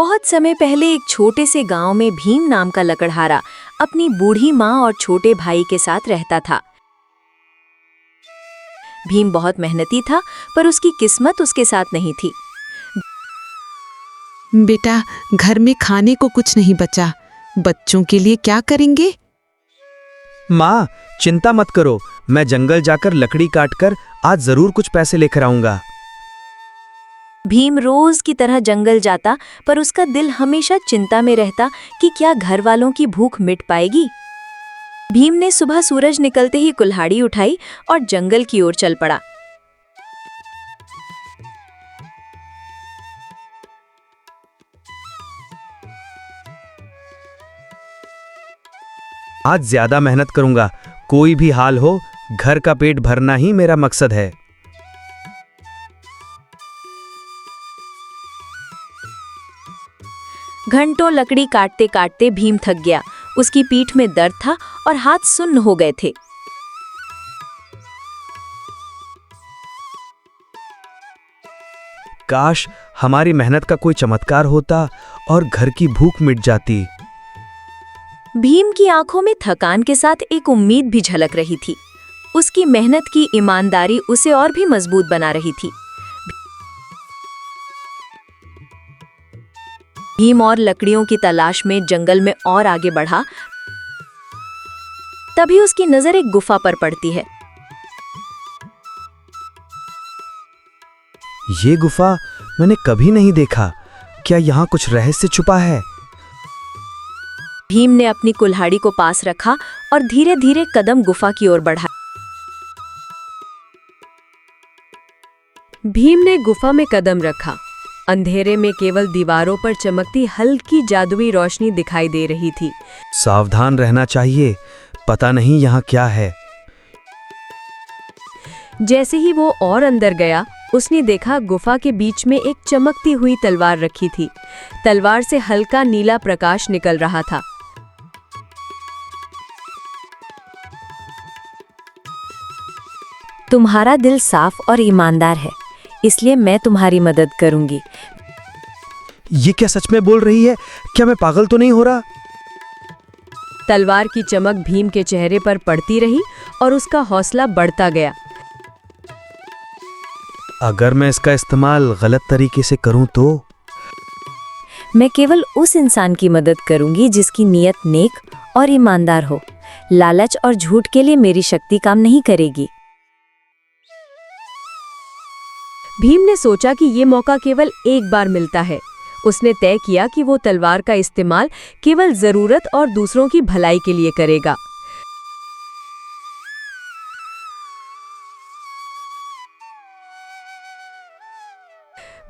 बहुत समय पहले एक छोटे से गांव में भीम नाम का लकड़हारा अपनी बूढ़ी माँ और छोटे भाई के साथ रहता था। भीम बहुत मेहनती था, पर उसकी किस्मत उसके साथ नहीं थी। बेटा, घर में खाने को कुछ नहीं बचा, बच्चों के लिए क्या करेंगे? माँ, चिंता मत करो, मैं जंगल जाकर लकड़ी काटकर आज जरूर कुछ पैसे लेकर आऊंगा। भीम रोज की तरह जंगल जाता, पर उसका दिल हमेशा चिंता में रहता कि क्या घर वालों की भूख मिट पाएगी। भीम ने सुबह सूरज निकलते ही कुल्हाड़ी उठाई और जंगल की ओर चल पड़ा। आज ज्यादा मेहनत करूंगा, कोई भी हाल हो, घर का पेट भरना ही मेरा मकसद है। घंटों लकड़ी काटते काटते भीम थक गया। उसकी पीठ में दर्द था और हाथ सुन्न हो गए थे। काश हमारी मेहनत का कोई चमत्कार होता और घर की भूख मिट जाती। भीम की आंखों में थकान के साथ एक उम्मीद भी झलक रही थी। उसकी मेहनत की ईमानदारी उसे और भी मजबूत बना रही थी। भीम और लकड़ियों की तलाश में जंगल में और आगे बढ़ा। तभी उसकी नजर एक गुफा पर पड़ती है। ये गुफा मैंने कभी नहीं देखा, क्या यहाँ कुछ रहस्य छुपा है? भीम ने अपनी कुल्हाड़ी को पास रखा और धीरे धीरे कदम गुफा की ओर बढ़ाया। भीम ने गुफा में कदम रखा। अंधेरे में केवल दीवारों पर चमकती हल्की जादुई रोशनी दिखाई दे रही थी। सावधान रहना चाहिए, पता नहीं यहाँ क्या है। जैसे ही वो और अंदर गया, उसने देखा गुफा के बीच में एक चमकती हुई तलवार रखी थी। तलवार से हल्का नीला प्रकाश निकल रहा था। तुम्हारा दिल साफ और ईमानदार है, इसलिए मैं तुम्हारी मदद करूंगी। ये क्या सच में बोल रही है? क्या मैं पागल तो नहीं हो रहा? तलवार की चमक भीम के चेहरे पर पड़ती रही और उसका हौसला बढ़ता गया। अगर मैं इसका इस्तेमाल गलत तरीके से करूं तो? मैं केवल उस इंसान की मदद करूंगी जिसकी नीयत नेक और ईमानदार हो। लालच और झूठ के लिए मेरी शक्ति काम नहीं करेगी। भीम ने सोचा कि ये मौका केवल एक बार मिलता है। उसने तय किया कि वो तलवार का इस्तेमाल केवल जरूरत और दूसरों की भलाई के लिए करेगा।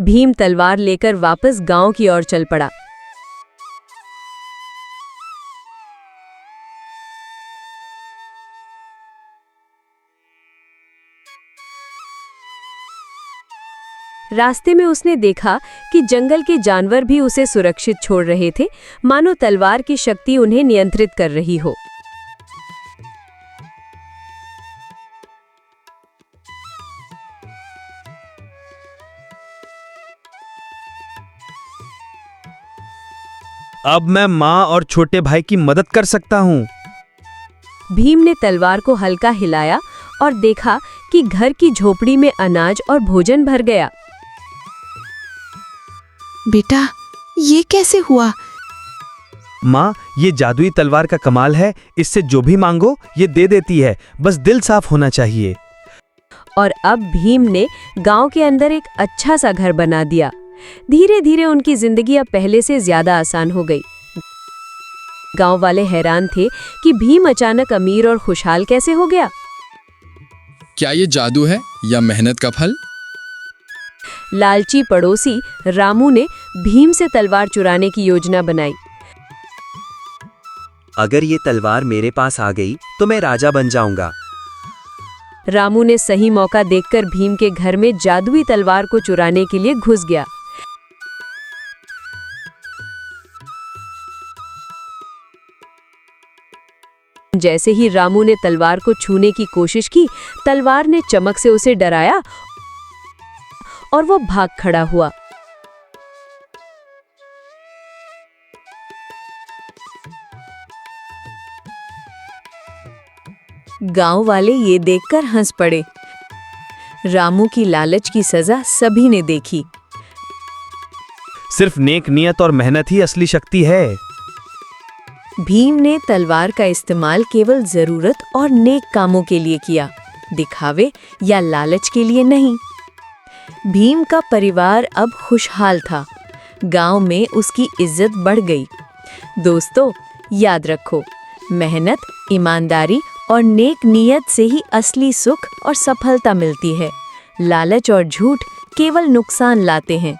भीम तलवार लेकर वापस गांव की ओर चल पड़ा। रास्ते में उसने देखा कि जंगल के जानवर भी उसे सुरक्षित छोड़ रहे थे, मानो तलवार की शक्ति उन्हें नियंत्रित कर रही हो। अब मैं माँ और छोटे भाई की मदद कर सकता हूँ। भीम ने तलवार को हल्का हिलाया और देखा कि घर की झोपड़ी में अनाज और भोजन भर गया। बेटा, ये कैसे हुआ? माँ, ये जादुई तलवार का कमाल है, इससे जो भी मांगो ये दे देती है, बस दिल साफ होना चाहिए। और अब भीम ने गांव के अंदर एक अच्छा सा घर बना दिया। धीरे धीरे उनकी जिंदगी अब पहले से ज्यादा आसान हो गई। गांव वाले हैरान थे कि भीम अचानक अमीर और खुशहाल कैसे हो गया। क्या ये जादू है या मेहनत का फल? लालची पड़ोसी रामू ने भीम से तलवार चुराने की योजना बनाई। अगर ये तलवार मेरे पास आ गई तो मैं राजा बन जाऊंगा। रामू ने सही मौका देखकर भीम के घर में जादुई तलवार को चुराने के लिए घुस गया। जैसे ही रामू ने तलवार को छूने की कोशिश की, तलवार ने चमक से उसे डराया और वो भाग खड़ा हुआ। गांव वाले ये देखकर हंस पड़े। रामू की लालच की सजा सभी ने देखी। सिर्फ नेक नियत और मेहनत ही असली शक्ति है। भीम ने तलवार का इस्तेमाल केवल जरूरत और नेक कामों के लिए किया, दिखावे या लालच के लिए नहीं। भीम का परिवार अब खुशहाल था। गांव में उसकी इज्जत बढ़ गई। दोस्तों, याद रखो, मेहनत, ईमानदारी और नेक नियत से ही असली सुख और सफलता मिलती है। लालच और झूठ केवल नुकसान लाते हैं।